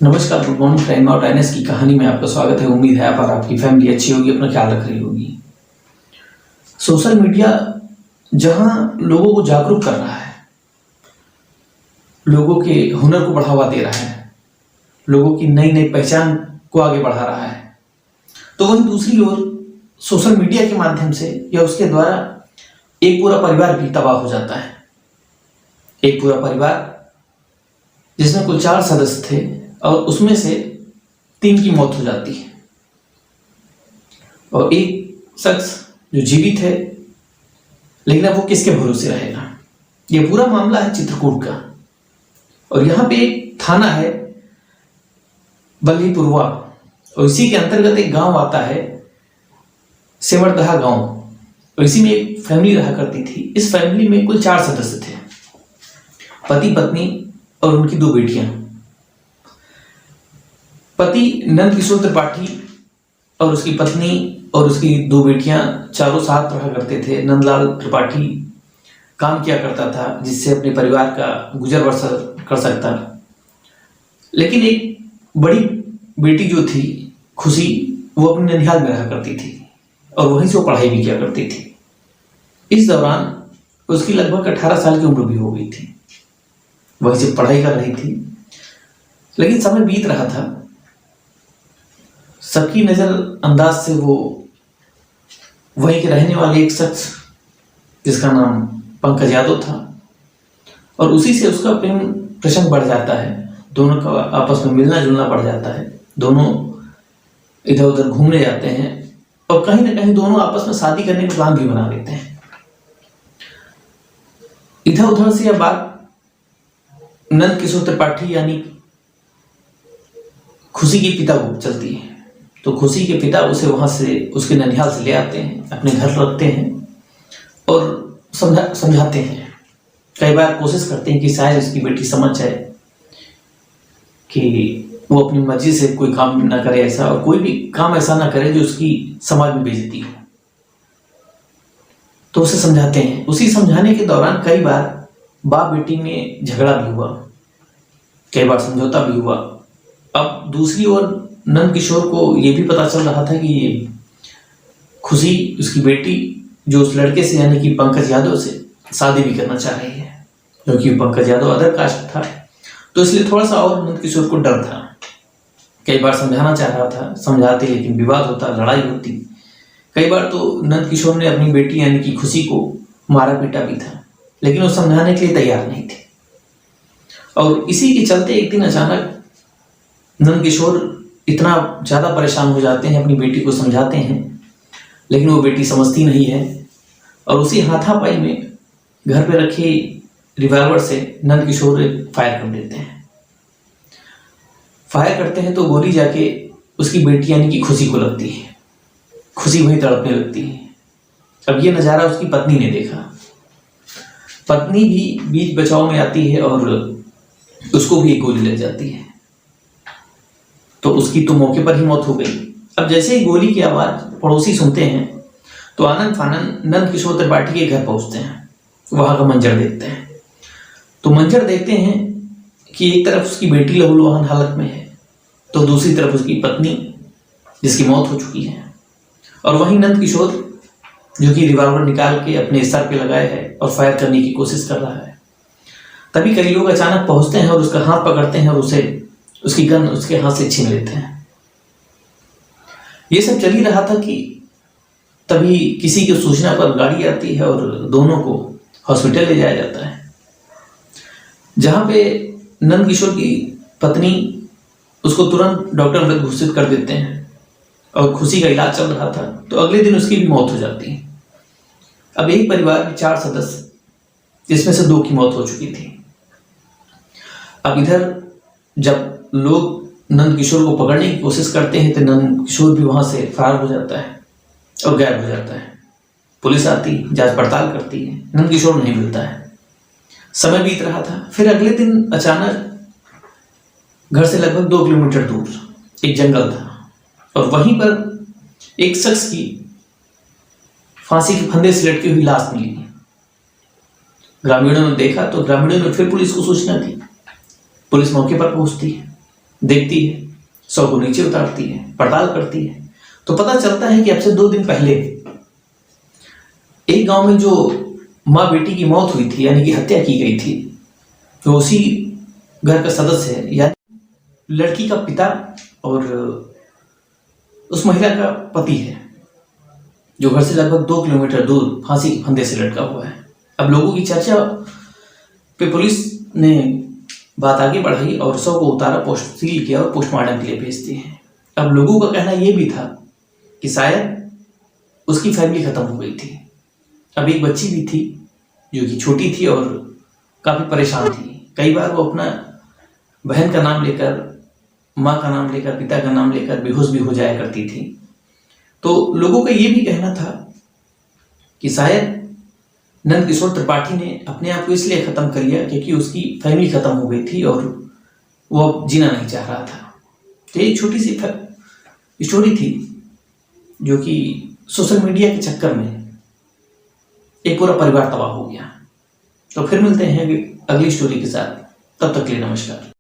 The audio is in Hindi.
नमस्कार, गुड मॉर्निंग फ्रेंड। और टाइनस की कहानी में आपका स्वागत है। उम्मीद है आप और आपकी फैमिली अच्छी होगी, अपना ख्याल रख रही होगी। सोशल मीडिया जहां लोगों को जागरूक कर रहा है, लोगों के हुनर को बढ़ावा दे रहा है, लोगों की नई नई पहचान को आगे बढ़ा रहा है, तो वहीं दूसरी ओर सोशल मीडिया के माध्यम से या उसके द्वारा एक पूरा परिवार भी तबाह हो जाता है। एक पूरा परिवार जिसमें कुल 4 सदस्य थे और उसमें से 3 की मौत हो जाती है और एक शख्स जो जीवित है, लेकिन अब वो किसके भरोसे रहेगा। ये पूरा मामला है चित्रकूट का और यहाँ पे एक थाना है बल्लीपुरवा और इसी के अंतर्गत एक गांव आता है सेवरदहा गांव और इसी में एक फैमिली रहा करती थी। इस फैमिली में कुल 4 सदस्य थे, पति पत्नी और उनकी 2 बेटियां। पति नंद किशोर त्रिपाठी और उसकी पत्नी और उसकी 2 बेटियां चारों साथ रहा करते थे। नंदलाल त्रिपाठी काम किया करता था जिससे अपने परिवार का गुजर बसर कर सकता, लेकिन एक बड़ी बेटी जो थी खुशी, वो अपने ननिहाल में रहा करती थी और वहीं से वो पढ़ाई भी किया करती थी। इस दौरान उसकी लगभग 18 साल की उम्र भी हो गई थी, वहीं से पढ़ाई कर रही थी। लेकिन समय बीत रहा था, सबकी नजर अंदाज से वो वहीं के रहने वाले एक शख्स जिसका नाम पंकज यादव था और उसी से उसका प्रेम प्रसंग बढ़ जाता है। दोनों का आपस में मिलना जुलना बढ़ जाता है, दोनों इधर उधर घूमने जाते हैं और कहीं ना कहीं दोनों आपस में शादी करने का प्लान भी बना लेते हैं। इधर उधर से यह बात नंद किशोर त्रिपाठी यानी खुशी के पिता को चलती है, तो खुशी के पिता उसे वहां से उसके ननिहाल से ले आते हैं, अपने घर रखते हैं और समझाते हैं। कई बार कोशिश करते हैं कि शायद उसकी बेटी समझ जाए कि वो अपनी मर्जी से कोई काम ना करे ऐसा, और कोई भी काम ऐसा ना करे जो उसकी समाज में बेइज्जती हो, तो उसे समझाते हैं। उसी समझाने के दौरान कई बार बाप बेटी में झगड़ा भी हुआ, कई बार समझौता भी हुआ। अब दूसरी ओर नंद किशोर को यह भी पता चल रहा था कि ये खुशी उसकी बेटी जो उस लड़के से यानी कि पंकज यादव से शादी भी करना चाह रही है, क्योंकि पंकज यादव अदर कास्ट था, तो इसलिए थोड़ा सा और नंद किशोर को डर था। कई बार समझाना चाह रहा था, समझाते लेकिन विवाद होता, लड़ाई होती। कई बार तो नंद किशोर ने अपनी बेटी यानी कि खुशी को मारा पीटा भी था, लेकिन वो समझाने के लिए तैयार नहीं थे। और इसी के चलते एक दिन अचानक नंद किशोर इतना ज्यादा परेशान हो जाते हैं, अपनी बेटी को समझाते हैं लेकिन वो बेटी समझती नहीं है और उसी हाथापाई में घर पे रखे रिवॉल्वर से नंद किशोर फायर कर देते हैं। फायर करते हैं तो गोली जाके उसकी बेटी यानी कि खुशी को लगती है, खुशी वहीं तड़पने लगती है। अब ये नज़ारा उसकी पत्नी ने देखा, पत्नी भी बीच बचाव में आती है और उसको भी एक गोली लग जाती है, तो उसकी तो मौके पर ही मौत हो गई। अब जैसे ही गोली की आवाज पड़ोसी सुनते हैं तो आनंद फानंद नंद किशोर त्रिपाठी के घर पहुंचते हैं, वहां का मंजर देखते हैं। तो मंजर देखते हैं कि एक तरफ उसकी बेटी लहूलुहान हालत में है, तो दूसरी तरफ उसकी पत्नी जिसकी मौत हो चुकी है, और वहीं नंद किशोर जो कि रिवॉल्वर निकाल के अपने सर पे लगाए है और फायर करने की कोशिश कर रहा है। तभी कई लोग अचानक पहुंचते हैं और उसका हाथ पकड़ते हैं और उसे उसकी गन उसके हाथ से छीन लेते हैं। ये सब चल ही रहा था कि तभी किसी की सूचना पर गाड़ी आती है और दोनों को हॉस्पिटल ले जाया जाता है, जहां पे नंद किशोर की पत्नी उसको तुरंत डॉक्टर मृत घोषित कर देते हैं और खुशी का इलाज चल रहा था, तो अगले दिन उसकी भी मौत हो जाती है। अब एक परिवार में 4 सदस्य, जिसमें से 2 की मौत हो चुकी थी। अब इधर जब लोग नंद किशोर को पकड़ने की कोशिश करते हैं तो नंद किशोर भी वहां से फरार हो जाता है और गायब हो जाता है। पुलिस आती, जांच पड़ताल करती है, नंद किशोर नहीं मिलता है। समय बीत रहा था, फिर अगले दिन अचानक घर से लगभग 2 किलोमीटर दूर एक जंगल था और वहीं पर एक शख्स की फांसी के फंदे से लटकी हुई लाश मिली। ग्रामीणों ने देखा तो ग्रामीणों ने फिर पुलिस को सूचना दी। पुलिस मौके पर पहुंचती है देखती है, शव को नीचे उतारती है, पड़ताल करती है, तो पता चलता है कि अब से 2 दिन पहले एक गांव में जो माँ बेटी की मौत हुई थी, यानी कि हत्या की गई थी, तो उसी घर का सदस्य है, यानी लड़की का पिता और उस महिला का पति है, जो घर से लगभग 2 किलोमीटर दूर फांसी के फंदे से लटका हुआ है। अब लोगों की चर्चा पे पुलिस ने बात आगे बढ़ाई और शव को उतारा, सील किया और पोस्टमार्टम के लिए भेज दिए हैं। अब लोगों का कहना यह भी था कि शायद उसकी फैमिली खत्म हो गई थी। अब एक बच्ची भी थी जो कि छोटी थी और काफी परेशान थी। कई बार वो अपना बहन का नाम लेकर, माँ का नाम लेकर, पिता का नाम लेकर बेहोश भी हो जाया करती थी। तो लोगों का ये भी कहना था कि शायद नंदकिशोर त्रिपाठी ने अपने आप को इसलिए खत्म कर लिया क्योंकि उसकी फैमिली खत्म हो गई थी और वो अब जीना नहीं चाह रहा था। तो एक छोटी सी स्टोरी थी जो कि सोशल मीडिया के चक्कर में एक पूरा परिवार तबाह हो गया। तो फिर मिलते हैं अगली स्टोरी के साथ, तब तक के लिए नमस्कार।